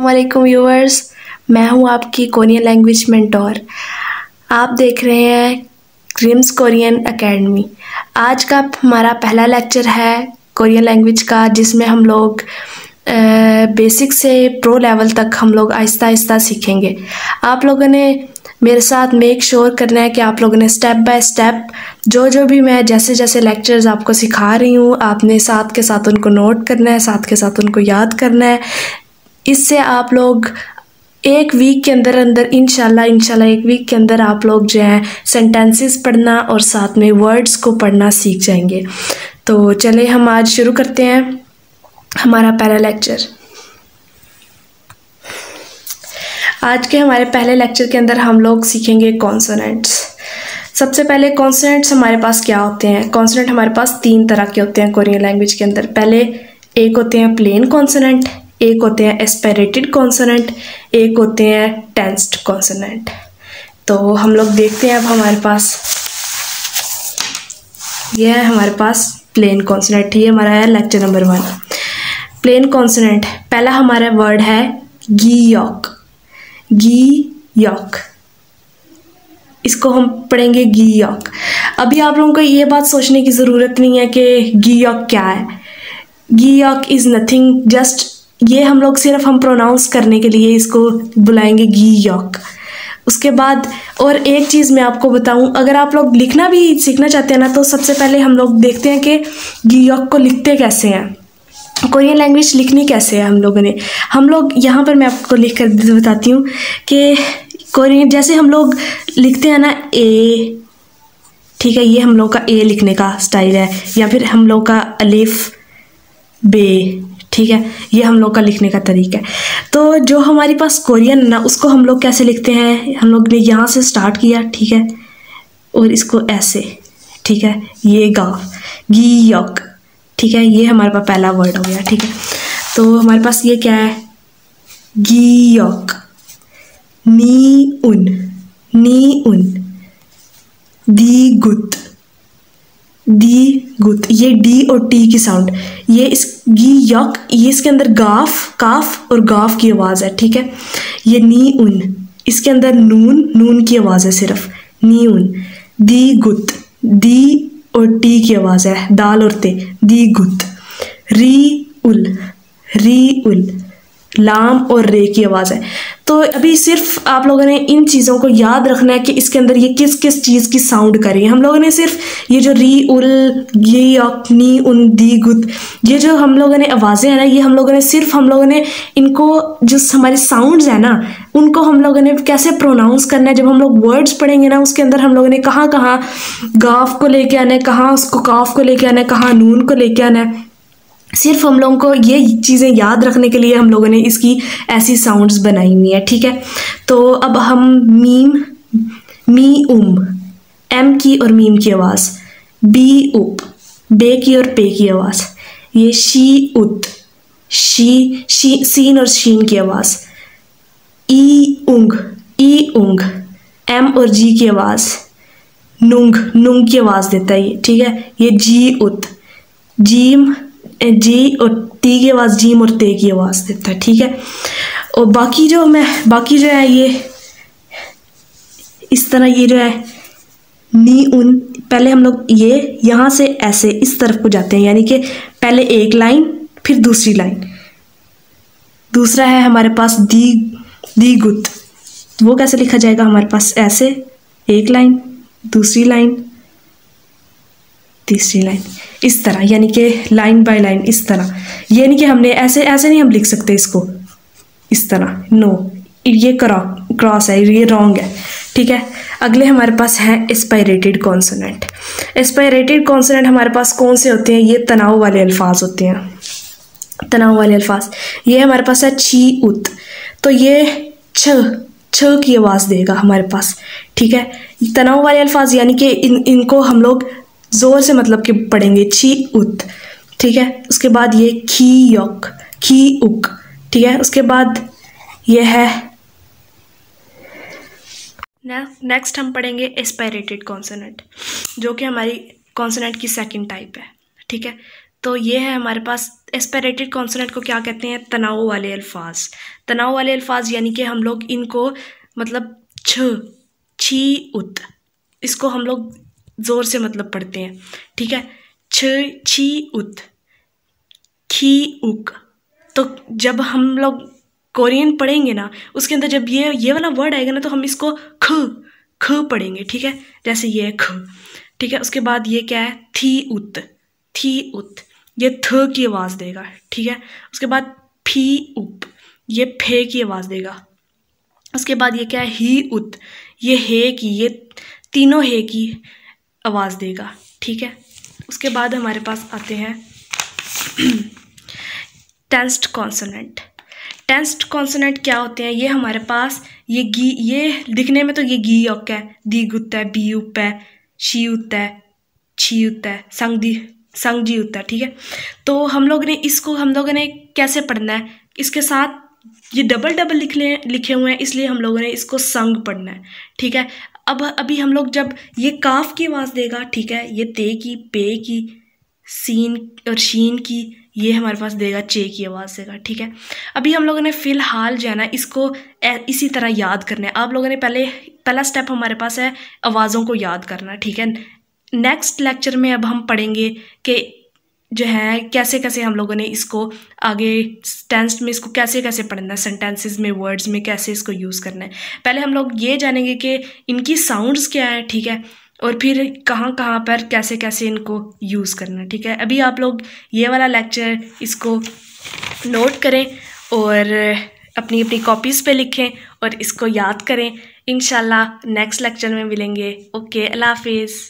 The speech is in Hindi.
वालेकुम व्यूअर्स, मैं हूं आपकी कोरियन लैंग्वेज मेंटोर। आप देख रहे हैं ग्रिम्स कोरियन एकेडमी। आज का हमारा पहला लेक्चर है कोरियन लैंग्वेज का, जिसमें हम लोग बेसिक से प्रो लेवल तक हम लोग आहिस्ता आहिस्ता सीखेंगे। आप लोगों ने मेरे साथ मेक श्योर करना है कि आप लोगों ने स्टेप बाय स्टेप जो भी मैं जैसे जैसे लेक्चर्स आपको सिखा रही हूँ, आपने साथ के साथ उनको नोट करना है, साथ के साथ उनको याद करना है। इससे आप लोग एक वीक के अंदर इंशाल्लाह एक वीक के अंदर आप लोग जो है सेंटेंसेस पढ़ना और साथ में वर्ड्स को पढ़ना सीख जाएंगे। तो चले हम आज शुरू करते हैं हमारा पहला लेक्चर। आज के हमारे पहले लेक्चर के अंदर हम लोग सीखेंगे कॉन्सोनेंट्स। सबसे पहले कॉन्सोनेंट्स हमारे पास क्या होते हैं? कॉन्सोनेंट हमारे पास तीन तरह के होते हैं कोरियन लैंग्वेज के अंदर। पहले एक होते हैं प्लेन कॉन्सोनेंट, एक होते हैं एस्पिरेटेड कॉन्सोनेंट, एक होते हैं टेंस्ड कॉन्सोनेंट। तो हम लोग देखते हैं अब हमारे पास यह है हमारे पास प्लेन कॉन्सोनेंट। ये हमारा है लेक्चर नंबर 1 प्लेन कॉन्सोनेंट। पहला हमारा वर्ड है गीयोक। गीयोक, इसको हम पढ़ेंगे गीयोक। अभी आप लोगों को ये बात सोचने की ज़रूरत नहीं है कि गीयोक क्या है। गीयोक इज़ नथिंग, जस्ट ये हम लोग सिर्फ हम प्रोनाउंस करने के लिए इसको बुलाएंगे गीयोक। उसके बाद और एक चीज़ मैं आपको बताऊं, अगर आप लोग लिखना भी सीखना चाहते हैं ना, तो सबसे पहले हम लोग देखते हैं कि गीयोक को लिखते कैसे हैं, कोरियन लैंग्वेज लिखनी कैसे है हम लोग यहाँ पर मैं आपको लिख कर बताती हूँ कि कोरियन जैसे हम लोग लिखते हैं ना ए, ठीक है, ये हम लोग का ए लिखने का स्टाइल है, या फिर हम लोग का अलिफ बे, ठीक है, ये हम लोग का लिखने का तरीका है। तो जो हमारे पास कोरियन ना, उसको हम लोग कैसे लिखते हैं, हम लोग ने यहाँ से स्टार्ट किया, ठीक है, और इसको ऐसे, ठीक है, ये गाफ गीयोक, ठीक है, ये हमारे पास पहला वर्ड हो गया, ठीक है। तो हमारे पास ये क्या है, गीयोक। नी उन दी गुत, ये डी और टी की साउंड, ये इस गीयोक, ये इसके अंदर गाफ, काफ और गाफ की आवाज़ है, ठीक है। ये नी उन, इसके अंदर नून की आवाज़ है सिर्फ, नी उन। दी गुत, दी और टी की आवाज़ है, दाल और ते, दी गुत। री उल, लाम और रे की आवाज़ है। तो अभी सिर्फ आप लोगों ने इन चीज़ों को याद रखना है कि इसके अंदर ये किस किस चीज़ की साउंड करें। हम लोगों ने सिर्फ ये जो री उल, ये नी उन, दी गुत, ये जो हम लोगों ने आवाज़ें हैं ना, ये हम लोगों ने इनको जो हमारे साउंड्स हैं ना, उनको हम लोगों ने कैसे प्रोनाउंस करना है। जब हम लोग वर्ड्स पढ़ेंगे ना, उसके अंदर हम लोगों ने कहाँ कहाँ गाफ को लेके आना है, कहाँ उसको काफ को लेके आना है, कहाँ नून को लेके आना है। सिर्फ हम लोगों को ये चीज़ें याद रखने के लिए हम लोगों ने इसकी ऐसी साउंड्स बनाई हुई है, ठीक है। तो अब हम मी उम, एम की और मीम की आवाज़, बी उप, बे की और पे की आवाज़, ये शी उत, सीन और शीन की आवाज़, ई उंग, एम और जी की आवाज़, नुंग की आवाज़ देता है ये, ठीक है। ये जी उत, जी और टी की आवाज़, जीम और ते की आवाज़ देता है, ठीक है। और बाकी जो है ये इस तरह, ये जो है नी उन, पहले हम लोग ये यहाँ से ऐसे इस तरफ को जाते हैं, यानी कि पहले एक लाइन फिर दूसरी लाइन। दूसरा है हमारे पास दी गुत, वो कैसे लिखा जाएगा हमारे पास, ऐसे एक लाइन, दूसरी लाइन, तीसरी लाइन, इस तरह, यानी कि लाइन बाय लाइन इस तरह। ये नहीं कि हमने ऐसे नहीं हम लिख सकते इसको इस तरह, नो, ये क्रॉस है, ये रॉन्ग है, ठीक है। अगले हमारे पास है एस्पिरेटेड कॉन्सोनेंट। एस्पिरेटेड कॉन्सोनेंट हमारे पास कौन से होते हैं, ये तनाव वाले अल्फाज होते हैं, तनाव वाले अल्फाज। ये हमारे पास है छी उत, तो ये छ की आवाज़ देगा हमारे पास, ठीक है। तनाव वाले अल्फाज यानी कि इनको हम लोग ज़ोर से मतलब कि पढ़ेंगे, छी उत, ठीक है। उसके बाद ये खी उक, ठीक है। उसके बाद ये है नेक्स्ट हम पढ़ेंगे एस्पिरेटेड कॉन्सोनेंट, जो कि हमारी कॉन्सोनेंट की सेकंड टाइप है, ठीक है। तो ये है हमारे पास एस्पेरेटेड कॉन्सोनेंट को क्या कहते हैं? तनाव वाले अल्फाज। तनाव वाले अल्फाज यानी कि हम लोग इनको मतलब छी उत, इसको हम लोग ज़ोर से मतलब पढ़ते हैं, ठीक है। छी उत, खी उक। तो जब हम लोग कोरियन पढ़ेंगे ना, उसके अंदर जब ये वाला वर्ड आएगा ना, तो हम इसको ख पढ़ेंगे, ठीक है। जैसे ये ख, ठीक है। उसके बाद ये क्या है? थी उत, ये थ की आवाज़ देगा, ठीक है। उसके बाद फी उप, ये फे की आवाज़ देगा। उसके बाद ये क्या है? ही उत, ये हे की, ये तीनों हे की आवाज़ देगा, ठीक है। उसके बाद हमारे पास आते हैं टेंस्ड कॉन्सोनेंट। टेंस्ड कॉन्सोनेंट क्या होते हैं? ये हमारे पास ये दिखने में तो ये गी यक है, दी गुत है, बी उप है, शी उत है, छी उत है, संग जी उत है, ठीक है। तो हम लोग ने कैसे पढ़ना है? इसके साथ ये डबल लिखे हुए हैं, इसलिए हम लोगों ने इसको संग पढ़ना है, ठीक है। अब अभी हम लोग जब ये काफ की आवाज़ देगा, ठीक है, ये ते की, पे की, सीन और शीन की, ये हमारे पास देगा चे की आवाज़ देगा, ठीक है। अभी हम लोगों ने फ़िलहाल जो है ना इसको इसी तरह याद करना है। आप लोगों ने पहला स्टेप हमारे पास है आवाज़ों को याद करना, ठीक है। नेक्स्ट लेक्चर में अब हम पढ़ेंगे कि जो है कैसे कैसे हम लोगों ने इसको आगे टेंस में इसको कैसे कैसे पढ़ना है, सेंटेंसेस में, वर्ड्स में कैसे इसको यूज़ करना है। पहले हम लोग ये जानेंगे कि इनकी साउंड्स क्या है, ठीक है, और फिर कहाँ कहाँ पर कैसे कैसे इनको यूज़ करना है, ठीक है। अभी आप लोग ये वाला लेक्चर इसको नोट करें और अपनी अपनी कॉपीज़ पे लिखें और इसको याद करें। इंशाल्लाह नेक्स्ट लेक्चर में मिलेंगे। ओके, अल्लाह हाफिज़।